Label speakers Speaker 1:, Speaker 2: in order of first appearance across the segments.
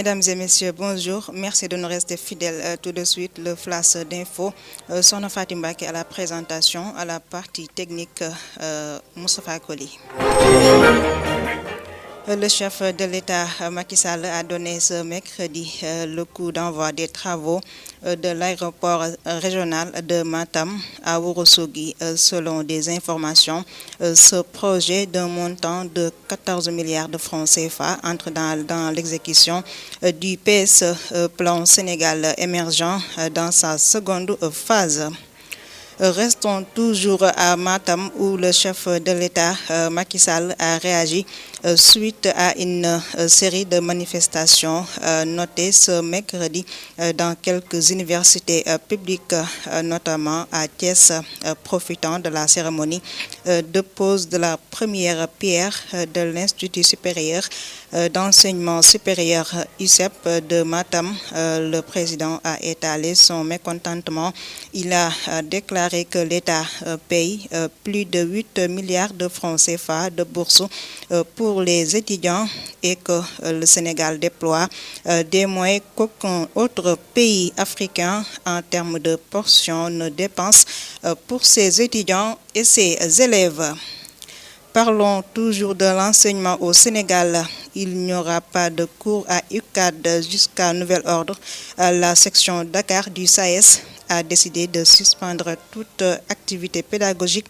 Speaker 1: Mesdames et messieurs, bonjour. Merci de nous rester fidèles. Tout de suite, le flash d'info. Sohna Faty Mbacké à la présentation, à la partie technique, Moustapha Koli. Le chef de l'État, Macky Sall, a donné ce mercredi le coup d'envoi des travaux de l'aéroport régional de Matam à Ourossogui. Selon des informations, ce projet d'un montant de 14 milliards de francs CFA entre dans l'exécution du PSE, plan Sénégal émergent, dans sa seconde phase. Restons toujours à Matam où le chef de l'État, Macky Sall, a réagi suite à une série de manifestations notées ce mercredi dans quelques universités publiques, notamment à Thiès, profitant de la cérémonie de pose de la première pierre de l'Institut supérieur d'enseignement supérieur ISEP de Matam. Le président a étalé son mécontentement. Il a déclaré que l'État paye plus de 8 milliards de francs CFA de bourse pour les étudiants et que le Sénégal déploie des moyens qu'aucun autre pays africain en termes de portions ne dépense pour ses étudiants et ses élèves. Parlons toujours de l'enseignement au Sénégal. Il n'y aura pas de cours à UCAD jusqu'à nouvel ordre. La section Dakar du SAES a décidé de suspendre toute activité pédagogique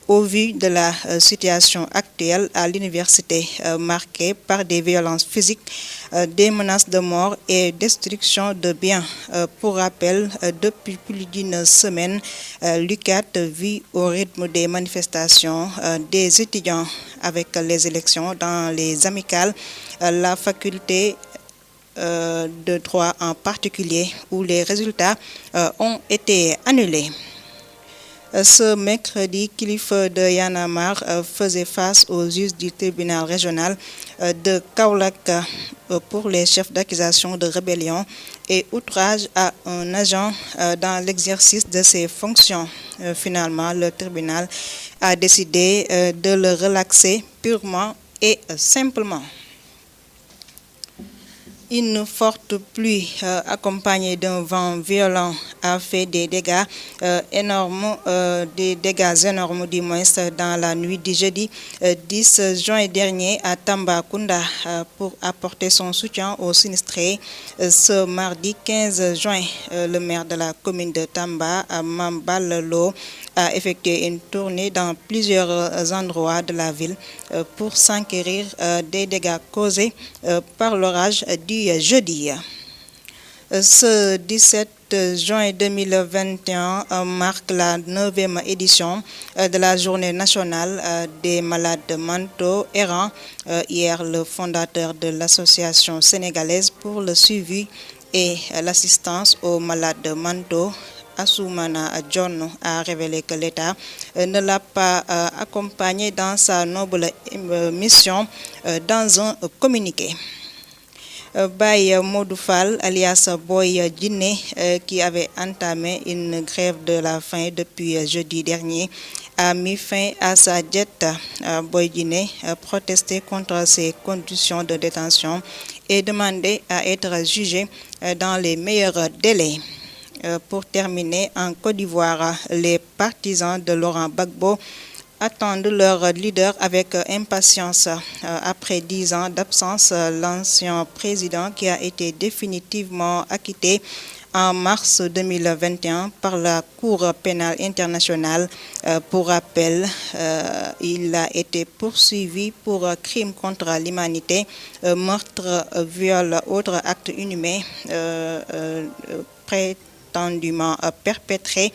Speaker 1: au vu de la situation actuelle à l'université, marquée par des violences physiques, des menaces de mort et destruction de biens. Pour rappel, depuis plus d'une semaine, l'UCAD vit au rythme des manifestations des étudiants avec les élections dans les amicales, la faculté de droit en particulier, où les résultats ont été annulés. Ce mercredi, Kilifeu de Y'en a marre faisait face aux juges du tribunal régional de Kaolack pour les chefs d'accusation de rébellion et outrage à un agent dans l'exercice de ses fonctions. Finalement, le tribunal a décidé de le relaxer purement et simplement. Une forte pluie accompagnée d'un vent violent a fait des dégâts énormes du moins dans la nuit du jeudi 10 juin dernier à Tambacounda pour apporter son soutien aux sinistrés. Ce mardi 15 juin, le maire de la commune de Tamba, Mame Balla Lo, a effectué une tournée dans plusieurs endroits de la ville pour s'enquérir des dégâts causés par l'orage du jeudi. Ce 17 juin 2021 marque la 9e édition de la journée nationale des malades mentaux errants. Hier, le fondateur de l'association sénégalaise pour le suivi et l'assistance aux malades mentaux, Assoumana Dione, a révélé que l'État ne l'a pas accompagné dans sa noble mission dans un communiqué. Baye Modou Fall, alias Boy Djiné, qui avait entamé une grève de la faim depuis jeudi dernier, a mis fin à sa diète. Boy Djiné protestait contre ces conditions de détention et demandait à être jugé dans les meilleurs délais. Pour terminer, en Côte d'Ivoire, les partisans de Laurent Gbagbo attendent leur leader avec impatience. Après 10 ans d'absence, l'ancien président qui a été définitivement acquitté en mars 2021 par la Cour pénale internationale. Pour rappel, il a été poursuivi pour crimes contre l'humanité, meurtre, viol, autres actes inhumains prétendument perpétrés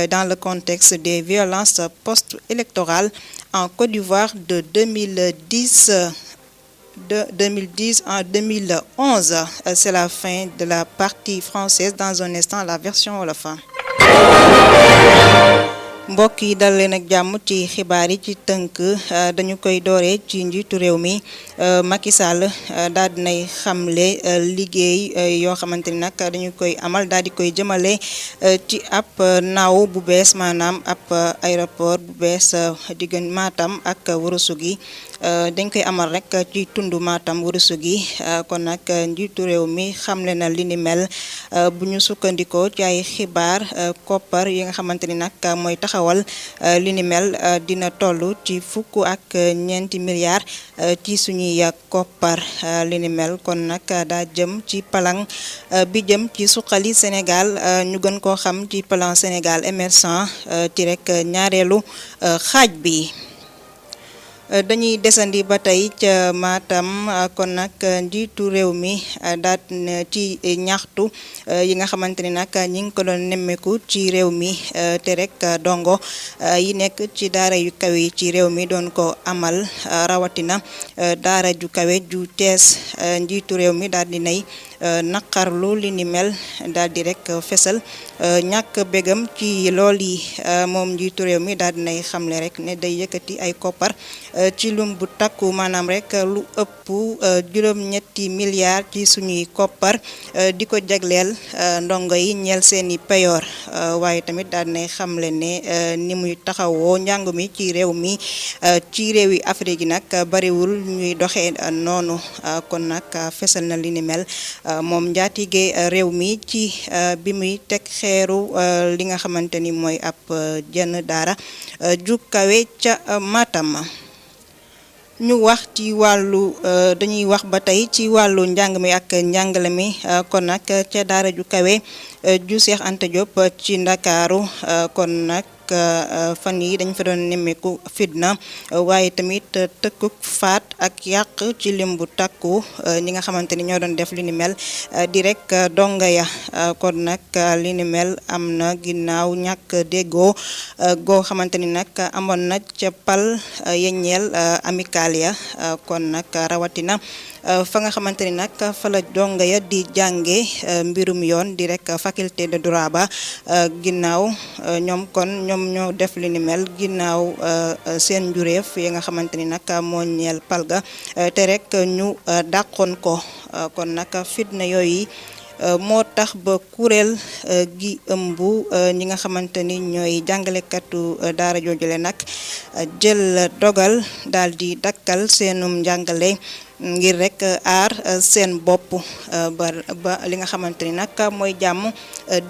Speaker 1: dans le contexte des violences post-électorales en Côte d'Ivoire de 2010 en 2011. C'est la fin de la partie française. Dans un instant, la version wolof. mbokk yi dal leen ak jàmm ci xibaar yi ci tënk dañu koy dooree ci njiitu réew mi Macky Sall daal dinay xamle liggéey yoo xamante ni nag dañu koy amal daal di koy jëmale ci ab naaw bu bees maanaam ab aéroport bu bees diggante Matam ak Ourossogui dañ koy amal rek ci tundu Matam Ourossogui kon nag njiitu réew mi xamle na li ni mel bu ñu sukkandikoo ci ay xibaar koppar yi nga xamante ni nag mooy taxawal li ni mel dina toll ci $4 milliards ci suñuy koppar li ni mel kon nag daa jëm ci plan bi jëm ci suqali Sénégal ñu gën koo xam ci plan Sénégal émergent ci rek ñaareelu xaaj bi. dañuy desandi ba tey ca Matam kon nag njiitu réew mi daat ci ñaxtu yi nga xamante ni nag ñi ngi ko doon nemmeeku ci réew mi te rek dongo yi nekk ci daara yu kawe yi ci réew mi doon ko amal rawatina daara ju kawe ju Thiès njiitu réew mi daal di nay naqarlu li ni mel daal di rek fesal ñàkk bégam ci lool yi moom njiitu réew mi daal di nay xamle rek ne day yëkkati ay koppar ci lum bu takku maanaam rek lu ëpp $7 milliards ci suñuy koppar di ko jagleel ndongo yi ñeel seeni payoor waaye tamit daal nay xamle ne ni muy taxawoo njàng mi ci réew mi ci réew yi Afrique yi nag bariwul ñuy doxee noonu kon nag fesal na li ni mel moom njaatige réew mi ci bi muy teg xeeru li nga xamante ni mooy ab jenn daara ju kawe ca Matam. ñu wax ci wàllu dañuy wax ba tey ci wàllu njàng mi ak njàngale mi kon nag ca daara ju kawe ju Cheikh Anta Diop ci Ndakaaru kon nag fan yi dañ fa doon nemmeeku fitna waaye tamit tëkkuk faat ak yàq ci lim bu takku ñi nga xamante ni ñoo doon def li ni mel di rek donga ya kon nag li ni mel am na ginnaaw ñàkk déggoo goo xamante ni nag amoon na ca pal yeñeel amical ya kon nag rawatina fa nga xamante ni nag fa la donga ya di jànge mbirum yoon di rek faculté de droit ba ginnaaw ñoom ñoo def li ni mel ginnaaw seen njuréef yi nga xamante ni nag moo ñeel palga te rek ñu dàqoon ko kon nag fitna yooyu moo tax ba kuréel gi ëmb ñi nga xamante ni ñooy jàngalekatu daara joojule nag jël dogal daal di dakkal seenum njàngale ngir rek aar seen bopp ba li nga xamante ni nag mooy jàmm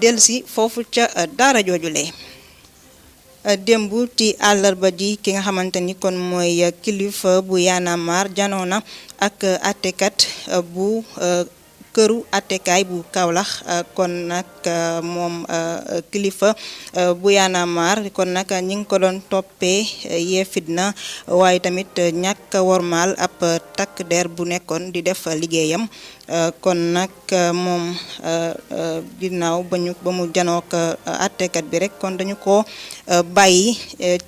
Speaker 1: delsi foofu ca daara joojule. démb ci àllarba ji ki nga xamante ni kon mooy kilifa bu Y'en a marre janoo na ak àttekat bu këru attekaay bu Kaolack kon nag moom kilifa bu Y'en a marre kon nag ñi ngi ko doon toppee yee fitna waaye tamit ñàkk wormaal ab takk der bu nekkoon di def liggéeyam kon nag moom ginnaaw ba mu janook attekat bi rek kon dañu ko bàyyi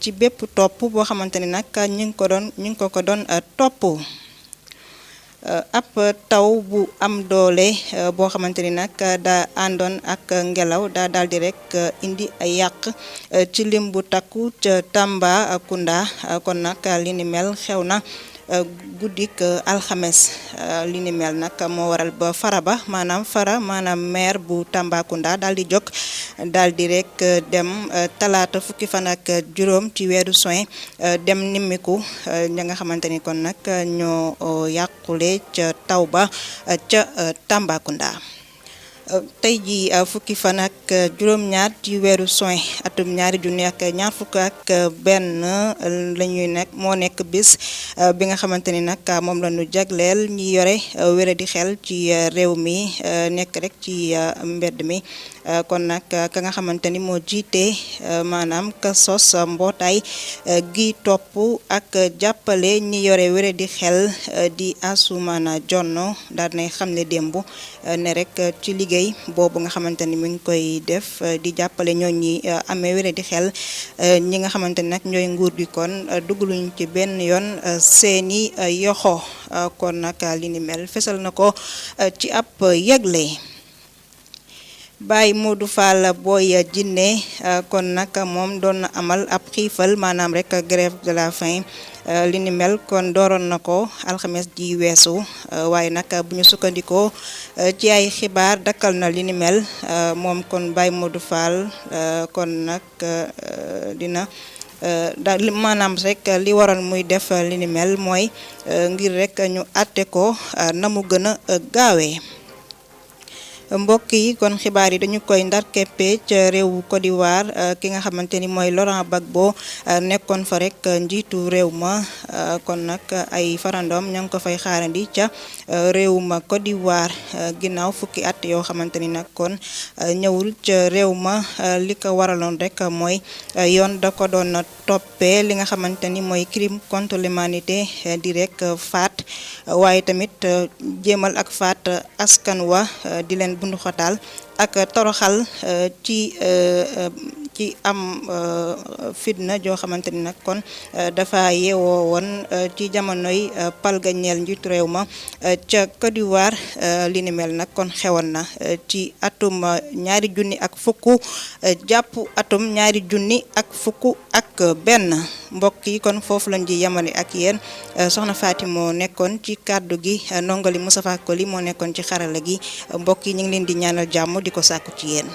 Speaker 1: ci bépp topp boo xamante ni nag ñi ngi ko doon topp. ab taw bu am doole boo xamante ni nag daa àndoon ak ngelaw daa daal di rek indi ay yàq ci lim bu takku ca Tambacounda kon nag li ni mel xew na guddik alxames li ni mel nag moo waral ba Faraba maanaam maire bu Tambacounda daal di jóg daal di rek dem talaata fukki fan ak juróom ci weeru juin dem nimmiku ña nga xamante ni kon nag ñoo yàqule ca taw ba ca Tambacounda. tey ji fukki fan ak juróom-ñaar ci weeru juin atum 2021 la ñuy nekk moo nekk bis bi nga xamante ni nag moom la ñu jagleel ñi yore wéradi xel ci réew mi nekk rek ci mbedd mi kon nag ka nga xamante ni moo jiite maanaam ka sos mbootaay gi topp ak jàppale ñi yore wéradi xel di Assoumana Dione daal nay xam ne démb ne rek ci liggéey boobu nga xamante ni mi ngi koy def di jàppale ñooñ ñi amee wéré di xel ñi nga xamante ni nag ñooy nguur gi kon duggaluñ ci benn yoon seeni yoxo kon nag li ni mel fesal na ko ci ab yëgle. Baye Modou Fall Boy Djiné kon nag moom doon na amal ab xiifal maanaam rek grève de la faim li ni mel kon dooroon na ko alxames ji weesu waaye nag bu ñu sukkandikoo ci ay xibaar dakkal na li ni mel moom kon Baye Modou Fall kon nag dina daal maanaam rek li waroon muy def li ni mel mooy ngir rek ñu àtte ko na mu gën a gaawee. mbokk yi kon xibaar yi dañu koy ndar keppe ca réewu Côte d'Ivoire ki nga xamante ni mooy Laurent Gbagbo nekkoon fa rek njiitu réew ma kon nag ay farandoom ña ngi ko fay xaarandi ca réew ma Côte d'Ivoire ginnaaw fukki at yoo xamante ni nag kon ñëwul ca réew ma li ko waraloon rek mooy yoon da ko doon toppee li nga xamante ni mooy crime contre l'humanité di rek faat waaye tamit jéemal ak faat askan wa di leen bundu xataal ak toroxal ci am fitna joo xamante ni nag kon dafa yeewoo woon ci jamonoy palgañeel njiitu réew ma ca Côte d'Ivoire li ni mel nag kon xewoon na ci atum 2010 jàpp atum 2011 mbokk yi kon foofu lañ ji yamane ak yéen soxna Faty moo nekkoon ci kàddu gi ndongali Moustapha Koli moo nekkoon ci xarala gi mbokk yi ñu ngi leen di ñaanal jàmm di ko sàkku ci yéen